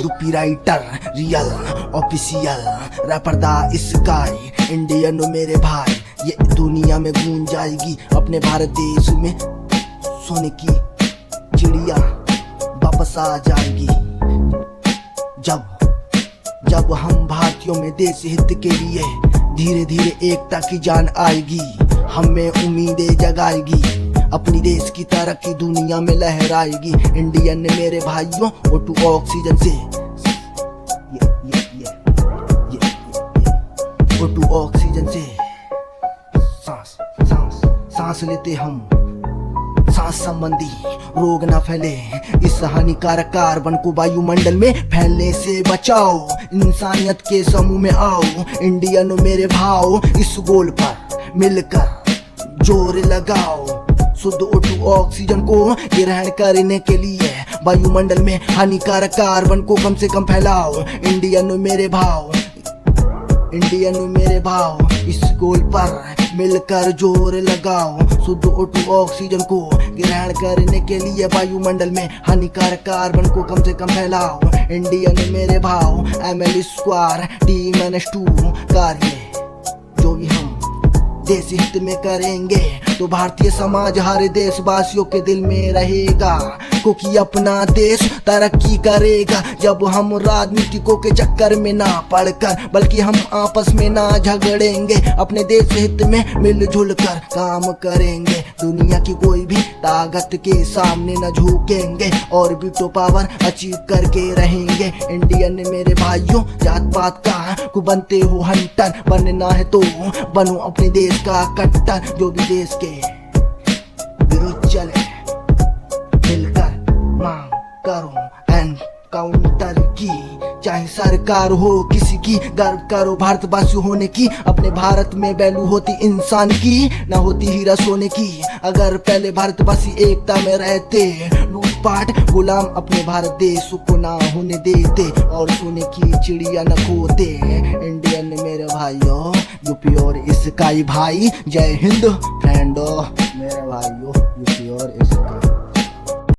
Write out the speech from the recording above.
UP writer real official rapper the sky Indian मेरे भाई, ये दुनिया में गूंज जाएगी अपने भारत देश में सोने की चिड़िया वापस आ जाएगी। जब हम भारतीयों में देश हित के लिए धीरे धीरे एकता की जान आएगी, हमें उम्मीदें जगाएगी, अपनी देश की तरक्की दुनिया में लहराएगी। इंडियन ने मेरे भाइयों O2 ऑक्सीजन से O2 ऑक्सीजन से सांस लेते हम, सांस संबंधी रोग ना फैले, इस हानिकारक कार्बन को वायुमंडल में फैलने से बचाओ, इंसानियत के समूह में आओ। इंडियन मेरे भाव इस गोल पर मिलकर जोर लगाओ, शुद्ध O2 ऑक्सीजन को ग्रहण करने के लिए वायुमंडल में हानिकारक कार्बन को कम से कम फैलाओ। इंडियन मेरे भाव इस गोल पर मिलकर जोर लगाओ, शुद्ध O2 ऑक्सीजन को ग्रहण करने के लिए वायुमंडल में हानिकारक कार्बन को कम से कम फैलाओ। इंडियन मेरे भाव ML स्क्वायर D-2 कार्य जो भी हम देश हित में करेंगे तो भारतीय समाज हर देशवासियों के दिल में रहेगा, क्योंकि अपना देश तरक्की करेगा जब हम राजनीतिकों के चक्कर में ना पड़कर, बल्कि हम आपस में ना झगड़ेंगे, अपने देश हित में मिलजुल कर काम करेंगे। दुनिया की कोई भी ताकत के सामने न झुकेंगे और भी तो पावर अचीव करके रहेंगे। इंडियन मेरे भाइयों जात पात का को बनते हो हंटर, बनना है तो बनो अपने देश का कट्टर, जो भी देश के विरुद्ध चले मिलकर मांग करो एनकाउंटर की, चाहे सरकार हो किसी की, गर्व करो भारतवासी होने की, अपने भारत में वैल्यू होती इंसान की, ना होती हीरा सोने की। अगर पहले भारतवासी एकता में रहते, लूटपाट गुलाम अपने भारत देश को ना होने देते और सोने की चिड़िया न खोते। इंडियन मेरे भाइयों यूपी और स्काई भाई, जय हिंद फ्रेंडो मेरे भाइयों यूपी और